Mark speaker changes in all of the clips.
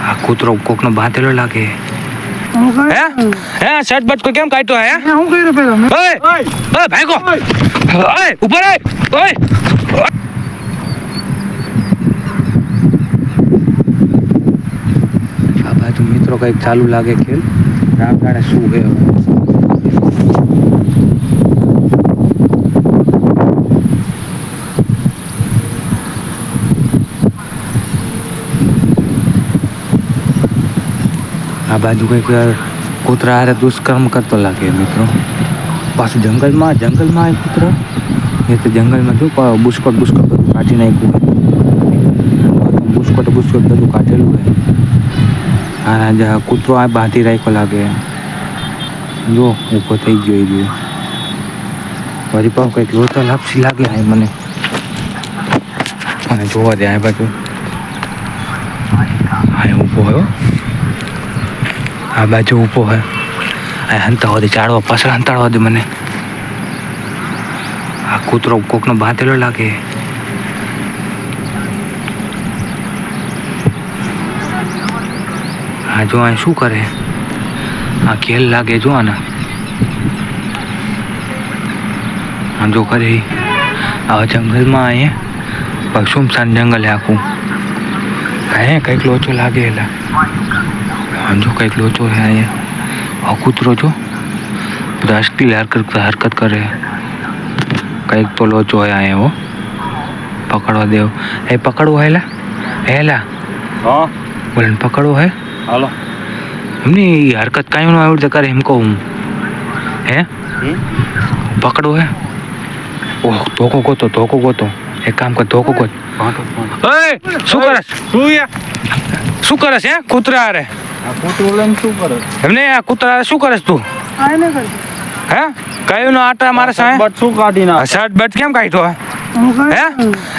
Speaker 1: આ કૂતરો કોકનો બાંધેલો લાગે. હે હે શર્ટ બટ કોઈ કેમ કાઢ્યો હે?
Speaker 2: હું કર્યું પેલા
Speaker 1: ઓય ઓય ભાગો ઓય ઉપર ઓય ઓય. આ બાજુ મિત્રો કઈક ચાલુ લાગે ખેલ. રામ જાણે શું હે. આ બાજુ કંઈક કૂતરા હારે દુષ્કર્મ કરતો લાગે મિત્રો. પાછું જંગલમાં એ કૂતરો એ તો જંગલમાં જો બુસ્કોટ બધું કાઢી નાખ્યું હોય. બુસ્કોટ બધું કાઢેલું હોય. આ કૂતરો આ બાંધી રાખ્યો લાગે. જો ઊભો થઈ ગયો એ જો વળી પાછું કંઈક લોચો લાપસી લાગે આ મને જોવા દે. આ બાજુ હા ઊભો હોય. આ બાજુ ઊભો હોય. આ હંતાવા દે ચાડવા પાછળ હંતાડવા દે મને. આ કૂતરો કોકનો બાંધેલો લાગે. આ જો આ શું કરે? આ ખેલ લાગે જો આના. આ જો કરે આ જંગલમાં અહીંયા સુમસાન જંગલ આખું. હા કંઈક લોચો લાગે એલા. જો કંઈક લોચો છે અહીંયા. આ કૂતરો જો બધા અશ્લીલ હરકત કરે. કંઈક તો લોચો હોય અહીંયા. હો પકડવા દેવ. એ પકડવું હોય હેલા
Speaker 3: હા
Speaker 1: બોલે પકડવું હોય.
Speaker 3: હાલો
Speaker 1: એમની હરકત કાંઈ ન આવડે કરે એમ કહું હું. હે પકડવું હે? ઓહ ધોકો ગોતો. એક કામ કર ધોકો ગોત. શું કરસ? શું કરસ હે કૂતરા હારે?
Speaker 3: આ કૂતરો લઈને શું કરે?
Speaker 1: એમને આ કૂતરા હારે શું કરસ તું? હે કયું નો આટા મારે સાહેબ?
Speaker 3: બટ શું કાઢી ના?
Speaker 1: શર્ટ બટ કેમ કાઢ્યો હે?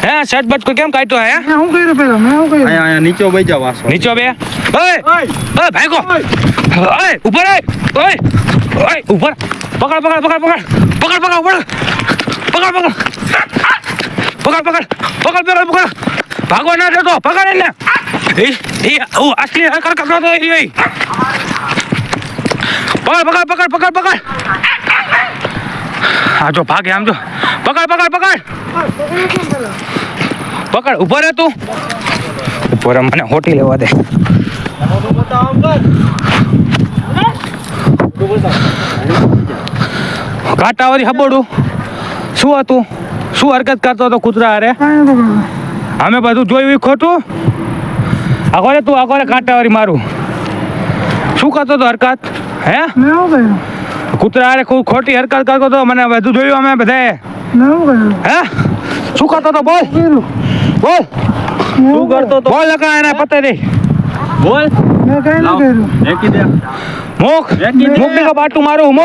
Speaker 1: હે શર્ટ બટ કોઈ કેમ કાઢ્યો હે?
Speaker 2: હું કર્યું પેલા
Speaker 3: અહીંયા નીચો બેસી જા વાસો.
Speaker 1: નીચો બે. ઓય ઓય ભાગો ઓય ઉપર ઓય ઓય ઉપર પકડ ભાગો ના દેતો. પકડ એને. એ અસલી હરકત કરતો તો એ પકડ. હા જો ભાગે આમ જો. પકડ ઉપર હે તું. ઉપર મને હોટી લેવા દે. કાંટા વાળી હબોડું શું હતું? શું હરકત કરતો હતો કૂતરા હારે? અમે બધું જોયું ખોટું. આગળ તું આગળ કાંટા વાળી મારું શું કરતો હતો હરકત? હે કૂતરા હારે ખોટી હરકત કરતો હતો. મને બધું જોયું અમે બધાએ. હે શું કરતો હતો? બોલ શું કરતો હતો? બોલ લકા એને પતે દે. બોલ મુક દીકો બાટું મારું.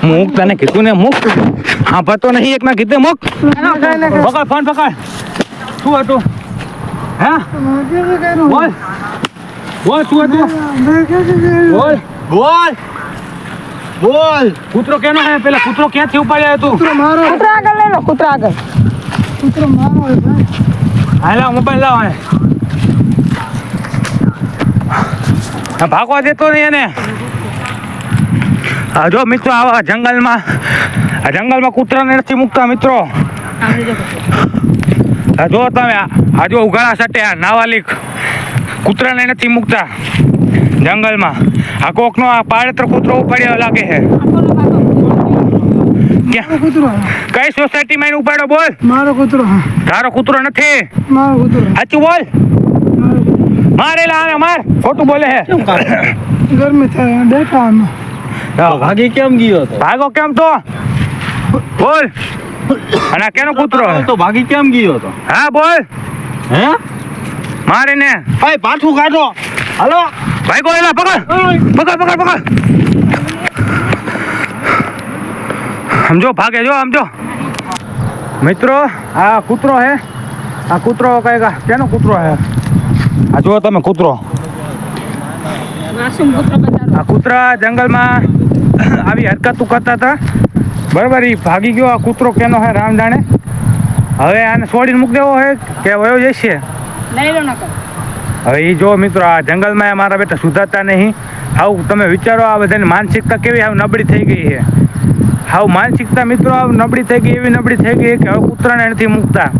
Speaker 1: મુક તને કીધું ને મુક. હા પતો નહીં એક ના કીધે મુક. પકડ ફોન પકડ. શું હતું? હે બોલ શું હતું? બોલ કૂતરો કેનો હે? પેલા કૂતરો ક્યાંથી ઉપાડ્યો તું?
Speaker 2: કૂતરા આગળ લઈ લો. કૂતરો મારો
Speaker 1: હાલા મોબાઈલ લાવ. ભાગવા દેતો નહીં એને. જો મિત્રો આવા જંગલમાં કૂતરાને નથી મૂકતા મિત્રો. જો તમે આ જો ઉઘાડા સટે આ નાવાલિક કૂતરાને નથી મૂકતા જંગલમાં. આ કોકનો આ પાડેતર કૂતરો ઉપાડ્યો લાગે છે. કઈ સોસાયટીમાં એને ઉપાડ્યો? બોલ.
Speaker 2: મારો કૂતરો.
Speaker 1: તારો કૂતરો નથી.
Speaker 2: મારો કૂતરો.
Speaker 1: સાચું બોલ. મારેલા આને માર. ખોટું બોલે છે.
Speaker 2: ગરમી થાય બેઠા અમે.
Speaker 3: ભાગી કેમ ગયો હતો?
Speaker 1: ભાગો કેમ તો? બોલ. અને આ કેનો કૂતરો
Speaker 3: તો ભાગી કેમ ગયો હતો?
Speaker 1: હા બોલ.
Speaker 3: હે
Speaker 1: મારે ને
Speaker 3: ભાઈ પાછું કાઢો. હાલો
Speaker 1: ભાગો એલા. પકડ. સમજો ભાગે જો સમજો મિત્રો. આ કૂતરો હે. આ કૂતરો કઈ કેનો કૂતરો હે? આ જુઓ તમે કૂતરો. આ કૂતરા જંગલમાં આવી હરકત કરતા હતા બરાબર. એ ભાગી ગયો. આ કૂતરો કેનો હે રામ જાણે. હવે આને છોડીને મૂકી દેવો હે કે વયો જશે? હવે એ જો મિત્રો આ જંગલમાં મારા બેટા સુધારતા નહીં. આવું તમે વિચારો આ બધાની માનસિકતા કેવી હાવ નબળી થઈ ગઈ છે. હાવ માનસિકતા મિત્રો હાવ નબળી થઈ ગઈ, એવી નબળી થઈ ગઈ કે હવે કૂતરાને નથી મૂકતા.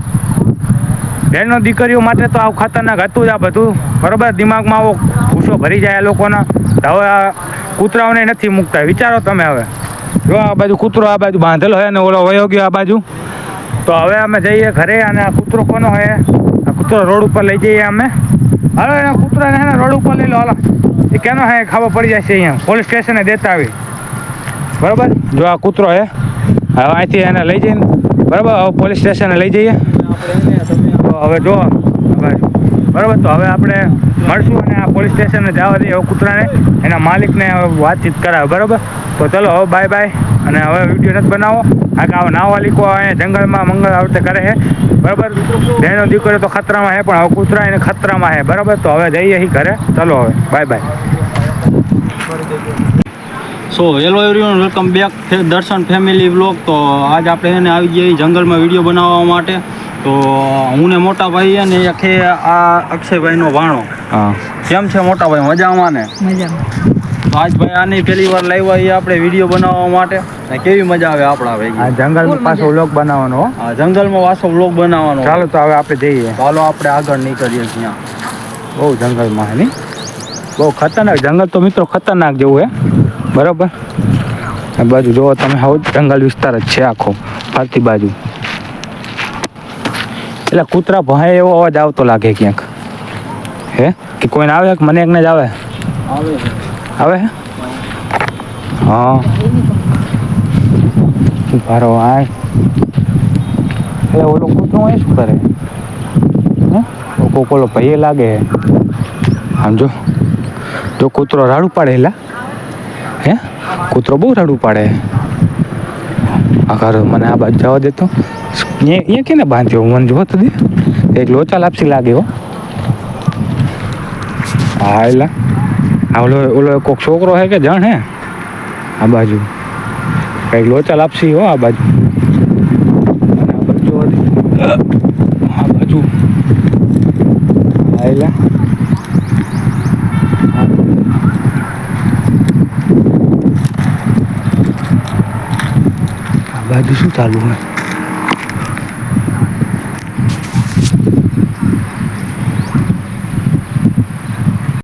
Speaker 1: બહેનો દીકરીઓ માટે તો આવું ખતરનાક હતું જ આ બધું, બરાબર. દિમાગમાં આવો ગુસ્સો ભરી જાય આ લોકોના. હવે આ કૂતરાઓને નથી મૂકતા. વિચારો તમે હવે જો આ બાજુ કૂતરો આ બાજુ બાંધેલો હોય ને ઓલો વયો ગયો આ બાજુ. તો હવે અમે જઈએ ઘરે અને આ કૂતરો કોનો હોય? આ કૂતરો રોડ ઉપર લઈ જઈએ અમે. હાલો એના કૂતરાને હે રોડ ઉપર લઈ લો. હાલો એ કેનો હે ખબર પડી જશે. અહીંયા પોલીસ સ્ટેશને દેતા આવી, બરાબર. જો આ કૂતરો હે, હવે અહીંથી એને લઈ જઈને બરાબર હવે પોલીસ સ્ટેશને લઈ જઈએ. તો હવે જો બરાબર, તો હવે આપણે મળશું અને આ પોલીસ સ્ટેશને જવા દઈએ હવે કૂતરાને, એના માલિકને વાતચીત કરાવે, બરાબર. તો ચલો હવે બાય બાય. અને હવે વિડીયો નથી બનાવો, આવા નાવા લીકો અહીંયા જંગલમાં મંગળ આવતે કરે છે, બરાબર. બહેનો દીકરીઓ તો ખતરામાં છે, પણ હવે કૂતરા એને ખતરામાં છે, બરાબર. તો હવે જઈએ અહીં ઘરે. ચલો હવે bye bye.
Speaker 3: So hello everyone, welcome back દર્શન ફેમિલી વ્લોગ. તો આજ આપણે એને આવી જઈએ જંગલમાં વિડીયો બનાવવા માટે. તો હું ને મોટા ભાઈ અને આખે આ અક્ષયભાઈનો ભાણો.
Speaker 1: હા,
Speaker 3: કેમ છે મોટા ભાઈ? મજામાં ને?
Speaker 2: મજામાં.
Speaker 3: તો આજ ભાઈ આની પહેલી વાર લાવ્યા એ આપણે વિડીયો બનાવવા માટે. ને કેવી મજા આવે આપણા
Speaker 1: આ
Speaker 3: ભાઈ
Speaker 1: જંગલમાં પાછો વ્લોગ બનાવવાનો હો.
Speaker 3: આ જંગલમાં વાસો વ્લોગ બનાવવાનો.
Speaker 1: ચાલો તો હવે આપણે જઈએ.
Speaker 3: ચાલો આપણે આગળ નીકળીએ ત્યાં.
Speaker 1: બહુ જંગલમાં હે નહીં, બહુ ખતરનાક જંગલ તો મિત્રો ખતરનાક જેવું હે, બરાબર. આ બાજુ જુઓ તમે, હવે જંગલ વિસ્તાર જ છે આખો ફરતી બાજુ. એટલે કૂતરા ભહાય એવો અવાજ આવતો લાગે ક્યાંક, હે કે કોઈને આવે કે મને એકને જ આવે?
Speaker 3: આવે
Speaker 1: આવે હે? હા, ભારો આ એ ઓલો કૂતરો અહીં શું કરે? હે કોક ઓલો ભાઈએ લાગે આમ જો કૂતરો રાડું પાડે. એલા હે કૂતરો બહુ રાડું પાડે. આ ઘર મને આ બાજુ જવા દેતો. અહીંયા કેને બાંધ્યો મને જો તો દે. એક લોચા લાપસી લાગે હો. હા એલા આ ઓલો કોક છોકરો હે કે જણ હે આ બાજુ કંઈક લોચા લાપસી હો. આ બાજુ આ બાજુ આયલા આ બાજુ શું ચાલુ હોય?